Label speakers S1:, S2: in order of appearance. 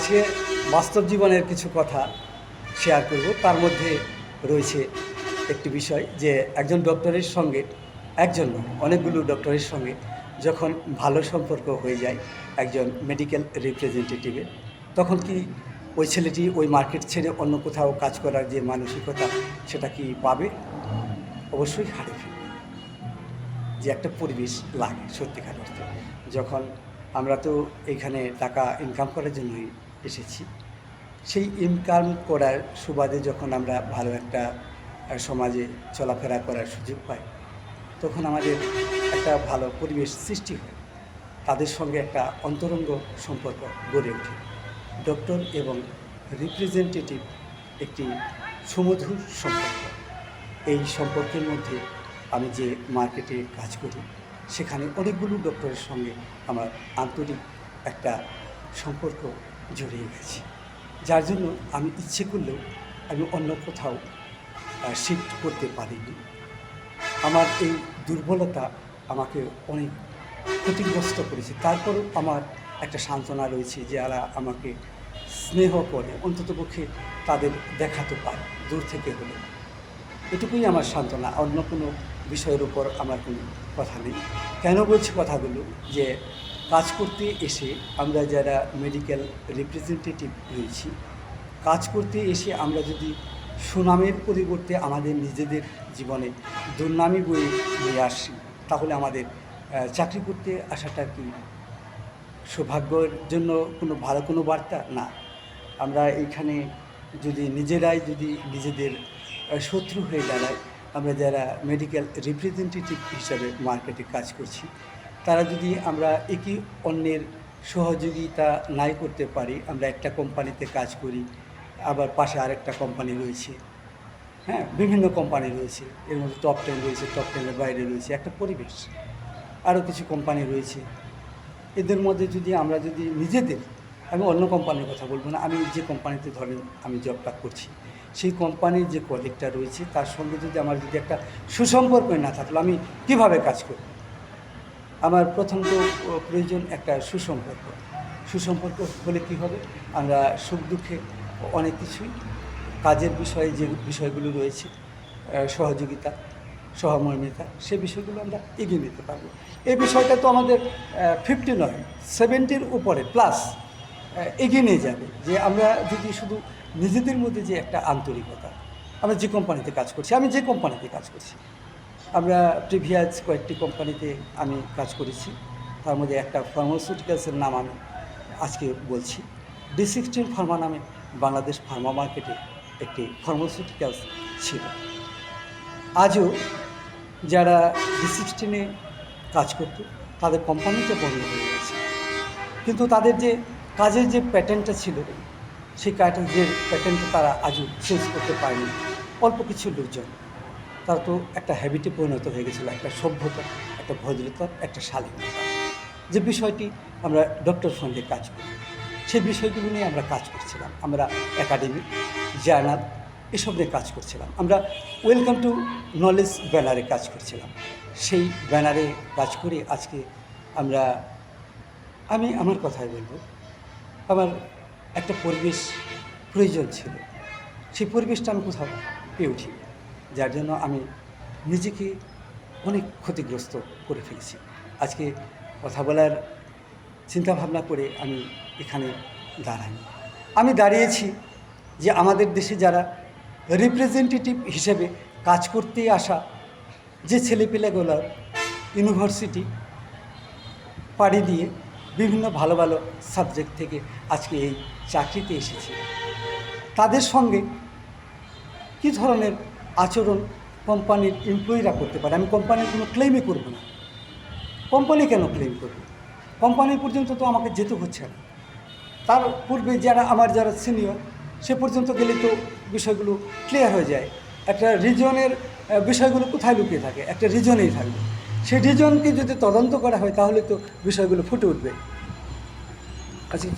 S1: আজকে বাস্তব জীবনের কিছু কথা শেয়ার করব। তার মধ্যে রয়েছে একটি বিষয় যে একজন ডক্টরের সঙ্গে, একজন নয়, অনেকগুলো ডক্টরের সঙ্গে যখন ভালো সম্পর্ক হয়ে যায় একজন মেডিকেল রিপ্রেজেন্টেটিভের, তখন কি ওই ছেলেটি ওই মার্কেট ছেড়ে অন্য কোথাও কাজ করার যে মানসিকতা সেটা কি পাবে? অবশ্যই হারিয়ে ফেলবে। যে একটা পরিবেশ লাগে সত্যিকার অর্থে, যখন আমরা তো এখানে টাকা ইনকাম করার জন্যই এসেছি, সেই ইনকাম করার সুবাদে যখন আমরা ভালো একটা সমাজে চলাফেরা করার সুযোগ পাই, তখন আমাদের একটা ভালো পরিবেশ সৃষ্টি হয়, তাদের সঙ্গে একটা অন্তরঙ্গ সম্পর্ক গড়ে ওঠে। ডক্টর এবং রিপ্রেজেন্টেটিভ একটি সুমধুর সম্পর্ক। এই সম্পর্কের মধ্যে আমি যে মার্কেটে কাজ করি, সেখানে অনেকগুলো ডক্টরের সঙ্গে আমার আন্তরিক একটা সম্পর্ক জড়িয়ে গেছে, যার জন্য আমি ইচ্ছে করলেও আমি অন্য কোথাও শিফট করতে পারিনি। আমার এই দুর্বলতা আমাকে অনেক ক্ষতিগ্রস্ত করেছে। তারপরেও আমার একটা সান্ত্বনা রয়েছে, যারা আমাকে স্নেহ করে অন্ততপক্ষে তাদের দেখাতে পারে দূর থেকে হলেও। এটুকুই আমার সান্ত্বনা, অন্য কোনো বিষয়ের উপর আমার কোনো কথা নেই। কেন বলছি কথাগুলো? যে কাজ করতে এসে আমরা যারা মেডিকেল রিপ্রেজেন্টেটিভ রয়েছি, কাজ করতে এসে আমরা যদি সুনামের পরিবর্তে আমাদের নিজেদের জীবনে দুর্নামই বয়ে নিয়ে আসি, তাহলে আমাদের চাকরি করতে আসাটা কি সৌভাগ্যের জন্য কোনো ভালো কোনো বার্তা? না। আমরা এইখানে যদি নিজেরাই যদি নিজেদের শত্রু হয়ে দাঁড়ায়, আমরা যারা মেডিকেল রিপ্রেজেন্টেটিভ হিসাবে মার্কেটে কাজ করছি, তারা যদি আমরা একে অন্যের সহযোগিতা নাই করতে পারি, আমরা একটা কোম্পানিতে কাজ করি, আবার পাশে আরেকটা কোম্পানি রয়েছে, হ্যাঁ, বিভিন্ন কোম্পানি রয়েছে, এর মধ্যে টপ 10 রয়েছে, টপ 10-এর বাইরে রয়েছে একটা পরিবেশ, আরও কিছু কোম্পানি রয়েছে। এদের মধ্যে যদি আমরা যদি নিজেদের, আমি অন্য কোম্পানির কথা বলবো না, আমি যে কোম্পানিতে ধরেন আমি জবটা করছি, সেই কোম্পানির যে কলিগটা রয়েছে তার সঙ্গে যদি আমার যদি একটা সুসম্পর্ক না থাকলে আমি কিভাবে কাজ করব? আমার প্রথম তো প্রয়োজন একটা সুসম্পর্ক। সুসম্পর্ক হলে কী হবে? আমরা সুখ দুঃখে অনেক কিছুই, কাজের বিষয়ে যে বিষয়গুলো রয়েছে, সহযোগিতা, সহমর্মিতা, সে বিষয়গুলো আমরা এগিয়ে নিতে পারবো। এই বিষয়টা তো আমাদের 50 নয়, 70-র উপরে প্লাস এগিয়ে নিয়ে যাবে। যে আমরা যদি শুধু নিজেদের মধ্যে যে একটা আন্তরিকতা, আমরা যে কোম্পানিতে কাজ করছি, আমি যে কোম্পানিতে কাজ করছি, আমরা প্রিভিয়াস কয়েকটি কোম্পানিতে আমি কাজ করেছি, তার মধ্যে একটা ফার্মাসিউটিক্যালসের নাম আমি আজকে বলছি। D16 ফার্মা নামে বাংলাদেশ ফার্মা মার্কেটে একটি ফার্মাসিউটিক্যালস ছিল। আজও যারা D16-এ কাজ করত তাদের কোম্পানিটা বন্ধ হয়ে গেছে, কিন্তু তাদের যে কাজের যে প্যাটার্নটা ছিল, সেই কাজের প্যাটার্নটা তারা আজও চেঞ্জ করতে পারেনি। অল্প কিছু লোকজন, তারা তো একটা হ্যাবিটে পরিণত হয়ে গেছিলো, একটা সভ্যতা, একটা ভদ্রতা, একটা শালীনতা, যে বিষয়টি আমরা ডক্টর ফান্ডে কাজ করি, সেই বিষয়গুলো নিয়ে আমরা কাজ করছিলাম। আমরা একাডেমি, জার্নাল এসব নিয়ে কাজ করছিলাম। আমরা ওয়েলকাম টু নলেজ ব্যানারে কাজ করছিলাম। সেই ব্যানারে কাজ করে আজকে আমি আমার কথাই বলবো, আমার একটা পরিবেশ প্রয়োজন ছিল, সেই পরিবেশটা আমি কোথাও পেয়ে উঠি, যার জন্য আমি নিজেকে অনেক ক্ষতিগ্রস্ত করে ফেলেছি। আজকে কথা বলার চিন্তাভাবনা করে আমি এখানে দাঁড়াই। আমি দাঁড়িয়েছি যে আমাদের দেশে যারা রিপ্রেজেন্টেটিভ হিসেবে কাজ করতে আসা যে ছেলেপিলেগুলো ইউনিভার্সিটি পাড়ি দিয়ে বিভিন্ন ভালো ভালো সাবজেক্ট থেকে আজকে এই চাকরিতে এসেছে, তাদের সঙ্গে কী ধরনের আচরণ কোম্পানির এমপ্লয়িরা করতে পারে? আমি কোম্পানির কোনো ক্লেমই করব না। কোম্পানি কেন ক্লেম করবে? কোম্পানি পর্যন্ত তো আমাকে যেতে হচ্ছে না। তার পূর্বে যারা সিনিয়র, সে পর্যন্ত গেলে তো বিষয়গুলো ক্লিয়ার হয়ে যায়। একটা রিজনের বিষয়গুলো কোথায় লুকিয়ে থাকে? একটা রিজনেই থাকবে। সেই রিজনকে যদি তদন্ত করা হয় তাহলে তো বিষয়গুলো ফুটে উঠবে। আজকে